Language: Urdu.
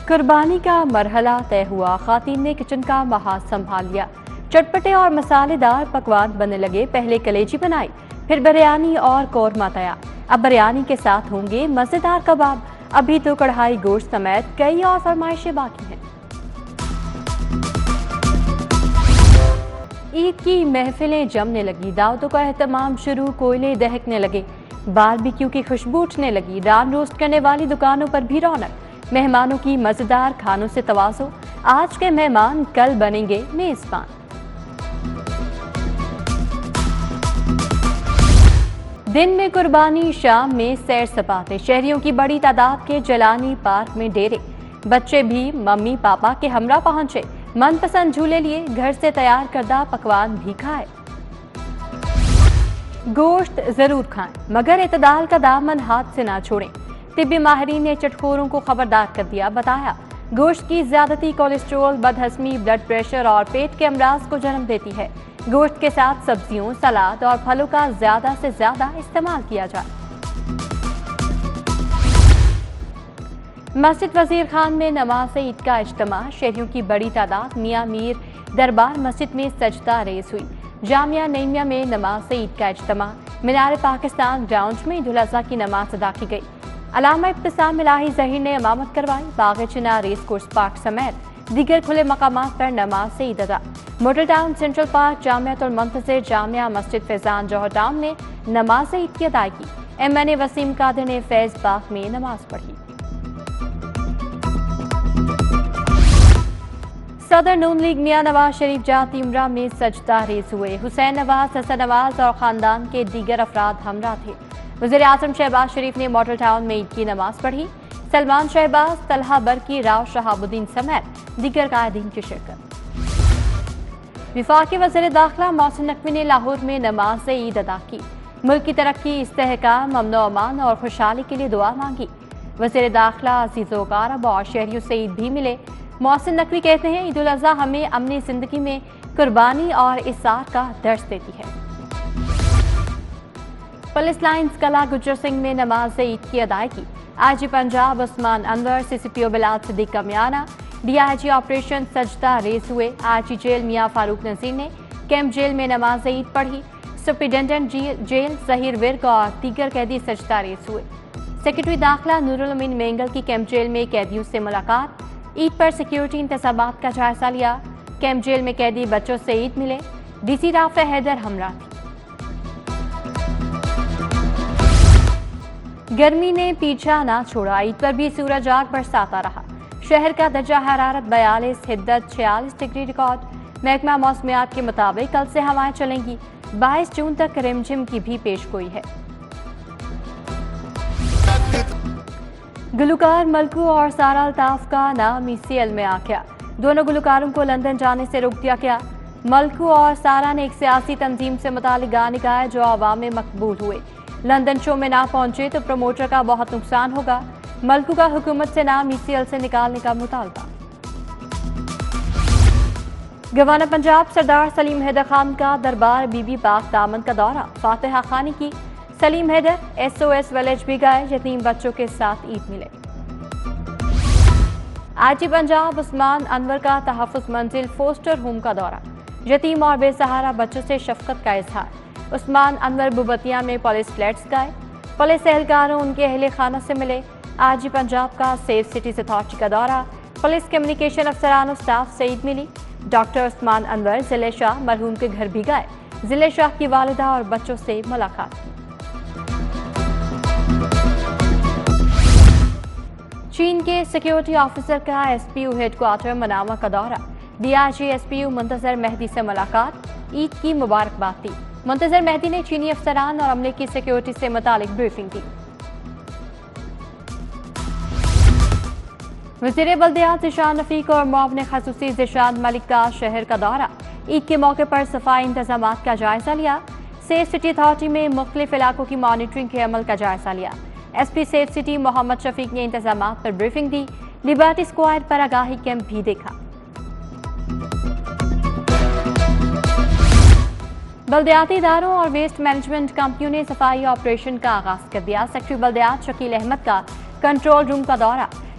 قربانی کا مرحلہ طے ہوا، خواتین نے کچن کا محاذ سنبھال لیا۔ چٹپٹے اور مسالے دار پکوان بننے لگے، پہلے کلیجی بنائی، پھر بریانی اور قورمہ تیار۔ اب بریانی کے ساتھ ہوں گے مزیدار کباب۔ ابھی تو کڑھائی گوشت سمیت کئی اور فرمائشیں باقی ہیں۔ عید کی محفلیں جمنے لگی، دعوتوں کا اہتمام شروع، کوئلے دہکنے لگے، باربیکیو کی خوشبو اٹھنے لگی، ران روسٹ کرنے والی دکانوں پر بھی رونق، مہمانوں کی مزیدار کھانوں سے تواضع، آج کے مہمان کل بنیں گے میزبان۔ دن میں قربانی، شام میں سیر سپاٹے، شہریوں کی بڑی تعداد کے جیلانی پارک میں ڈیرے، بچے بھی ممی پاپا کے ہمراہ پہنچے، من پسند جھولے لیے، گھر سے تیار کردہ پکوان بھی کھائے۔ گوشت ضرور کھائیں مگر اعتدال کا دامن ہاتھ سے نہ چھوڑیں، طبی ماہرین نے چٹخوروں کو خبردار کر دیا، بتایا گوشت کی زیادتی کولیسٹرول، بدہضمی، بلڈ پریشر اور پیٹ کے امراض کو جنم دیتی ہے۔ گوشت کے ساتھ سبزیوں، سلاد اور پھلوں کا زیادہ سے زیادہ استعمال کیا جائے۔ مسجد وزیر خان میں نماز عید کا اجتماع، شہریوں کی بڑی تعداد میاں میر دربار مسجد میں سجدہ ریز ہوئی۔ جامعہ نعیمیہ میں نماز عید کا اجتماع، مینار پاکستان گراؤنڈ میں عید الاضحیٰ کی نماز ادا کی گئی۔ علامہ ابتسام الہی ظہیر نے امامت کروائی، باغ چنار ریس کورس پارک سمیت دیگر کھلے مقامات پر نماز عید ادا۔ Model town central park, Jamiatul المنتظر جامعہ مسجد فیضان جوہر ٹاؤن نے نماز عید کی ادائیگی۔ ایم این اے وسیم قادر نے فیض باغ میں نماز پڑھی۔ صدر نون لیگ میاں نواز شریف جاتی عمرہ میں سجدہ ریز ہوئے، حسین نواز، حسن نواز اور خاندان کے دیگر افراد ہمراہ تھے۔ وزیر اعظم شہباز شریف نے ماڈل ٹاؤن میں عید کی نماز پڑھی، سلمان شہباز، طلحہ برقی، راؤ شہاب الدین سمیت دیگر قائدین کی شرکت۔ وفاقی وزیر داخلہ محسن نقوی نے لاہور میں نماز عید ادا کی، ملک کی ترقی، استحکام، امن و امان اور خوشحالی کے لیے دعا مانگی۔ وزیر داخلہ عزیز و اقارب اور شہریوں سے عید بھی ملے۔ محسن نقوی کہتے ہیں عید الاضحیٰ ہمیں امن زندگی میں قربانی اور اثار کا درس دیتی ہے۔ پولیس لائنز کلا گجر سنگھ میں نماز عید کی ادائیگی، آئی جی پنجاب عثمان انور، سی سی پی او بلال صدیق کا میانہ، ڈی آئی جی آپریشن سجدہ ریز ہوئے۔ آئی جی جیل میاں فاروق نذیر نے کیمپ جیل میں نماز عید پڑھی، سپرنٹینڈنٹ جیل ظہیر ورک اور دیگر قیدی سجدہ ریز ہوئے۔ سیکرٹری داخلہ نور الامین مینگل کی کیمپ جیل میں قیدیوں سے ملاقات، عید پر سیکیورٹی انتظامات کا جائزہ لیا۔ کیمپ جیل میں قیدی بچوں سے عید ملے، ڈی سی رافع حیدر ہمراہ تھی۔ گرمی نے پیچھا نہ چھوڑا، عید پر بھی سورج آگ برساتا رہا، شہر کا درجہ حرارت 42، حدت 46 ڈگری ریکارڈ۔ محکمہ موسمیات کے مطابق کل سے ہوائیں چلیں گی، 22 جون تک رمجھم کی بھی پیش گوئی ہے۔ گلوکار ملکو اور سارا الطاف کا نام ECL میں آ گیا، دونوں گلوکاروں کو لندن جانے سے روک دیا گیا۔ ملکو اور سارا نے ایک سیاسی تنظیم سے متعلق گانے گائے جو عوام میں مقبول ہوئے، لندن شو میں نہ پہنچے تو پروموٹر کا بہت نقصان ہوگا۔ ملکو کا حکومت سے نام ECL سے نکالنے کا مطالبہ۔ گورنر پنجاب سردار سلیم حیدر خان کا دربار بی بی پاک دامن کا دورہ، فاتحہ خوانی کی، سلیم حیدر SOS ویلیج بھی گئے، یتیم بچوں کے ساتھ عید ملے۔ آئی جی پنجاب عثمان انور کا تحفظ منزل فوسٹر ہوم کا دورہ، یتیم اور بے سہارا بچوں سے شفقت کا اظہار۔ عثمان انور بوبتیاں میں پولیس فلیٹس گئے، پولیس اہلکاروں ان کے اہل خانہ سے ملے۔ آئی جی پنجاب کا سیف سٹیز اتھارٹی کا دورہ، پولیس کمیونیکیشن افسران و سٹاف سے عید ملی۔ ڈاکٹر عثمان انور ضلع شاہ مرحوم کے گھر بھی گئے، ضلع شاہ کی والدہ اور بچوں سے ملاقات کی۔ چین کے سیکیورٹی آفیسر کا SPU ہیڈ کوارٹر منامہ کا دورہ، DIG SPU منتظر مہدی سے ملاقات، عید کی مبارکباد دی۔ منتظر مہدی نے چینی افسران اور عملے کی سیکیورٹی سے متعلق بریفنگ دی۔ وزیر بلدیات ذیشان رفیق اور معاون خصوصی ذیشان ملک کا شہر کا دورہ، عید کے موقع پر صفائی انتظامات کا جائزہ لیا۔ سیف سٹی اتھارٹی میں مختلف علاقوں کی مانیٹرنگ کے عمل کا جائزہ لیا۔ SP سیف سٹی محمد شفیق نے انتظامات پر بریفنگ دی، لبرٹی اسکوائر پر آگاہی کیمپ بھی دیکھا۔ بلدیاتی اداروں اور ویسٹ مینجمنٹ کمپنیوں نے صفائی آپریشن کا آغاز کر دیا۔ سیکرٹری بلدیات شکیل احمد کا کنٹرول روم کا دورہ،